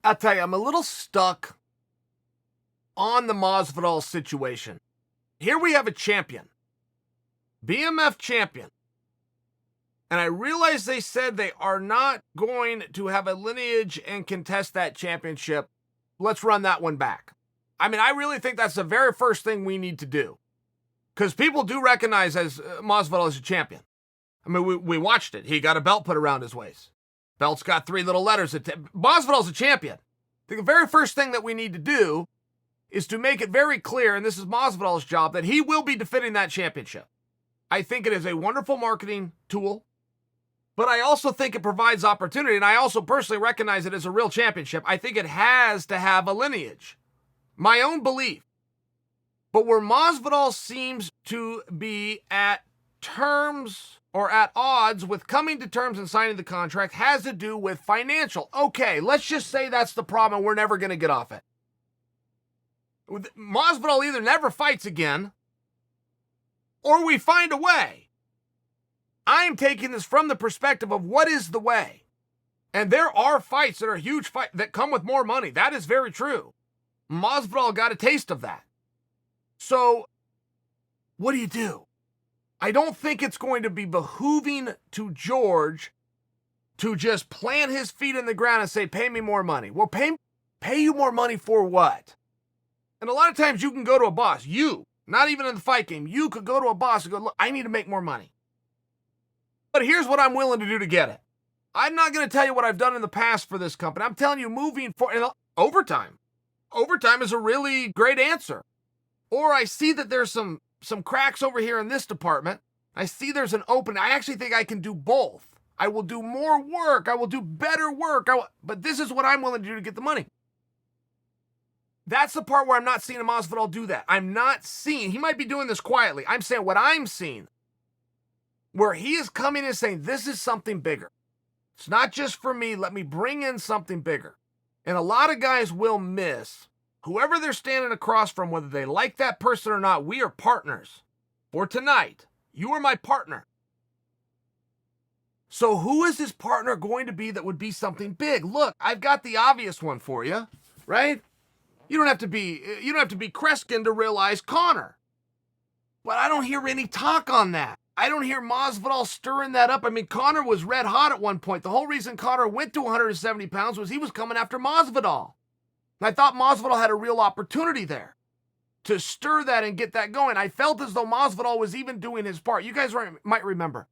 I'll tell you, I'm a little stuck on the Masvidal situation. Here we have a champion, BMF champion. And I realize they said they are not going to have a lineage and contest that championship. Let's run that one back. I mean, I really think that's the very first thing we need to do. Because people do recognize Masvidal as a champion. I mean, we watched it. He got a belt put around his waist. Belt's got 3 little letters. Masvidal's a champion. I think the very first thing that we need to do is to make it very clear, and this is Masvidal's job, that he will be defending that championship. I think it is a wonderful marketing tool, but I also think it provides opportunity, and I also personally recognize it as a real championship. I think it has to have a lineage. My own belief. But where Masvidal seems to be at terms or at odds with coming to terms and signing the contract has to do with financial. Okay, let's just say that's the problem and we're never going to get off it. Masvidal either never fights again or we find a way. I'm taking this from the perspective of what is the way. And there are fights that are huge fights that come with more money. That is very true. Masvidal got a taste of that. So, what do? I don't think it's going to be behooving to George to just plant his feet in the ground and say, pay me more money. Well, pay you more money for what? And a lot of times you can go to a boss. You, not even in the fight game, you could go to a boss and go, look, I need to make more money. But here's what I'm willing to do to get it. I'm not going to tell you what I've done in the past for this company. I'm telling you moving forward, overtime. Overtime is a really great answer. Or I see that there's some cracks over here in this department. I see there's an opening. I actually think I can do both. I will do more work. I will do better work. But this is what I'm willing to do to get the money. That's the part where I'm not seeing a Masvidal do that. I'm not seeing. He might be doing this quietly. I'm saying what I'm seeing. Where he is coming and saying, this is something bigger. It's not just for me. Let me bring in something bigger. And a lot of guys will miss whoever they're standing across from, whether they like that person or not. We are partners. For tonight, you are my partner. So who is this partner going to be that would be something big? Look, I've got the obvious one for you, right? You don't have to be Kreskin to realize Conor. But I don't hear any talk on that. I don't hear Masvidal stirring that up. I mean, Conor was red hot at one point. The whole reason Conor went to 170 pounds was he was coming after Masvidal. And I thought Masvidal had a real opportunity there to stir that and get that going. I felt as though Masvidal was even doing his part. You guys might remember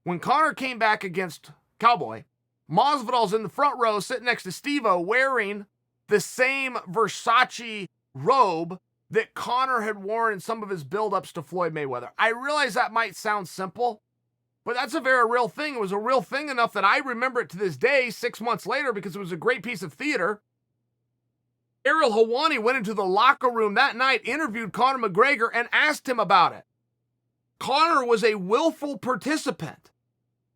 when Conor came back against Cowboy, Masvidal's in the front row sitting next to Steve-O wearing the same Versace robe that Conor had worn in some of his build-ups to Floyd Mayweather. I realize that might sound simple, but that's a very real thing. It was a real thing enough that I remember it to this day, 6 months later, because it was a great piece of theater. Ariel Helwani went into the locker room that night, interviewed Conor McGregor, and asked him about it. Conor was a willful participant.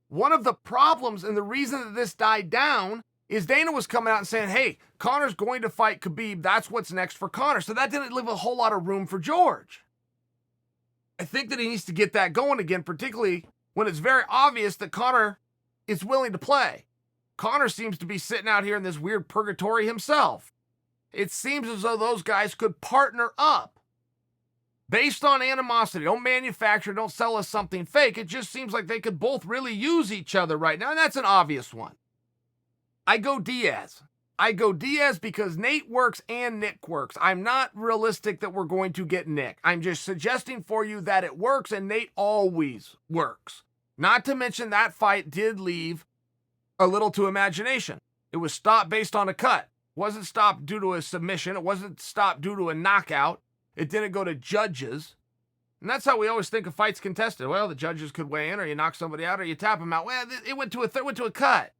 One of the problems and the reason that this died down is Dana was coming out and saying, hey, Conor's going to fight Khabib. That's what's next for Conor. So that didn't leave a whole lot of room for George. I think that he needs to get that going again, particularly when it's very obvious that Conor is willing to play. Conor seems to be sitting out here in this weird purgatory himself. It seems as though those guys could partner up based on animosity. Don't manufacture, don't sell us something fake. It just seems like they could both really use each other right now, and that's an obvious one. I go Diaz. I go Diaz because Nate works and Nick works. I'm not realistic that we're going to get Nick. I'm just suggesting for you that it works, and Nate always works. Not to mention that fight did leave a little to imagination. It was stopped based on a cut. It wasn't stopped due to a submission. It wasn't stopped due to a knockout. It didn't go to judges. And that's how we always think of fights contested. Well, the judges could weigh in, or you knock somebody out, or you tap them out. Well, it went to a cut.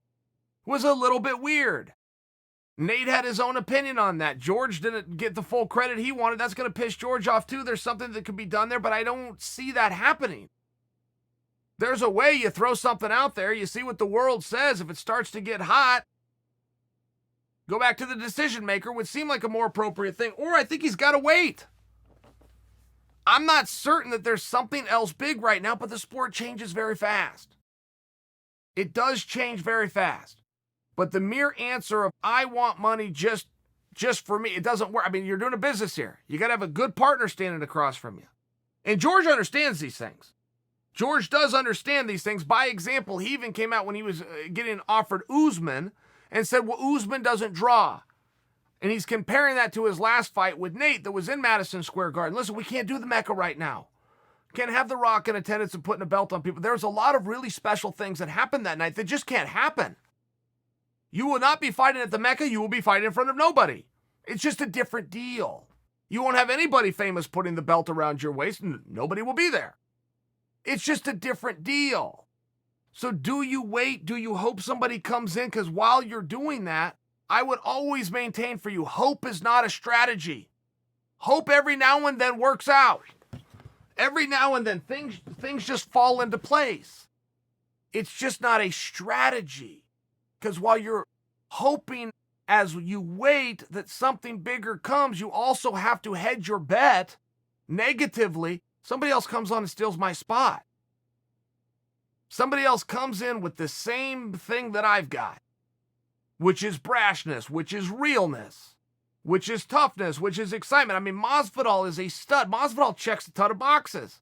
It was a little bit weird. Nate had his own opinion on that. George didn't get the full credit he wanted. That's going to piss George off too. There's something that could be done there, but I don't see that happening. There's a way you throw something out there. You see what the world says. If it starts to get hot, go back to the decision maker would seem like a more appropriate thing. Or I think he's got to wait. I'm not certain that there's something else big right now, but the sport changes very fast. It does change very fast. But the mere answer of, I want money just for me, it doesn't work. I mean, you're doing a business here. You got to have a good partner standing across from you. And George understands these things. George does understand these things. By example, he even came out when he was getting offered Usman and said, well, Usman doesn't draw. And he's comparing that to his last fight with Nate that was in Madison Square Garden. Listen, we can't do the Mecca right now. Can't have The Rock in attendance and putting a belt on people. There's a lot of really special things that happened that night that just can't happen. You will not be fighting at the Mecca. You will be fighting in front of nobody. It's just a different deal. You won't have anybody famous putting the belt around your waist, and nobody will be there. It's just a different deal. So do you wait? Do you hope somebody comes in? Because while you're doing that, I would always maintain for you, hope is not a strategy. Hope every now and then works out. Every now and then things just fall into place. It's just not a strategy. Because while you're hoping as you wait that something bigger comes, you also have to hedge your bet negatively. Somebody else comes on and steals my spot. Somebody else comes in with the same thing that I've got, which is brashness, which is realness, which is toughness, which is excitement. I mean, Masvidal is a stud. Masvidal checks a ton of boxes.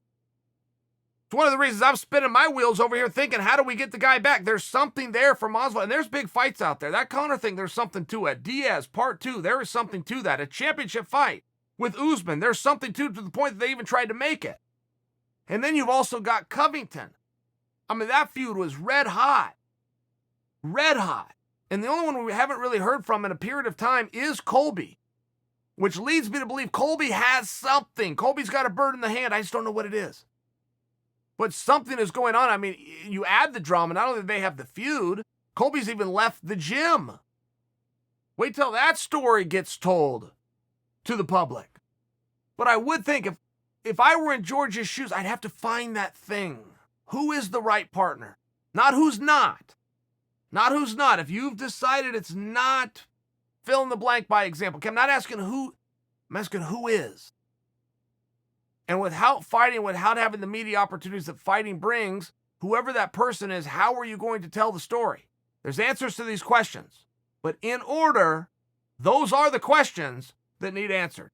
It's one of the reasons I'm spinning my wheels over here thinking, how do we get the guy back? There's something there for Masvidal, and there's big fights out there. That Conor thing, there's something to it. Diaz, part 2, there is something to that. A championship fight with Usman, there's something to the point that they even tried to make it. And then you've also got Covington. I mean, that feud was red hot. Red hot. And the only one we haven't really heard from in a period of time is Colby, which leads me to believe Colby has something. Colby's got a bird in the hand. I just don't know what it is. But something is going on. I mean, you add the drama. Not only do they have the feud, Colby's even left the gym. Wait till that story gets told to the public. But I would think if I were in George's shoes, I'd have to find that thing. Who is the right partner? Not who's not. Not who's not. If you've decided it's not, fill in the blank by example. Okay, I'm not asking who, I'm asking who is. And without fighting, without having the media opportunities that fighting brings, whoever that person is, how are you going to tell the story? There's answers to these questions. But in order, those are the questions that need answered.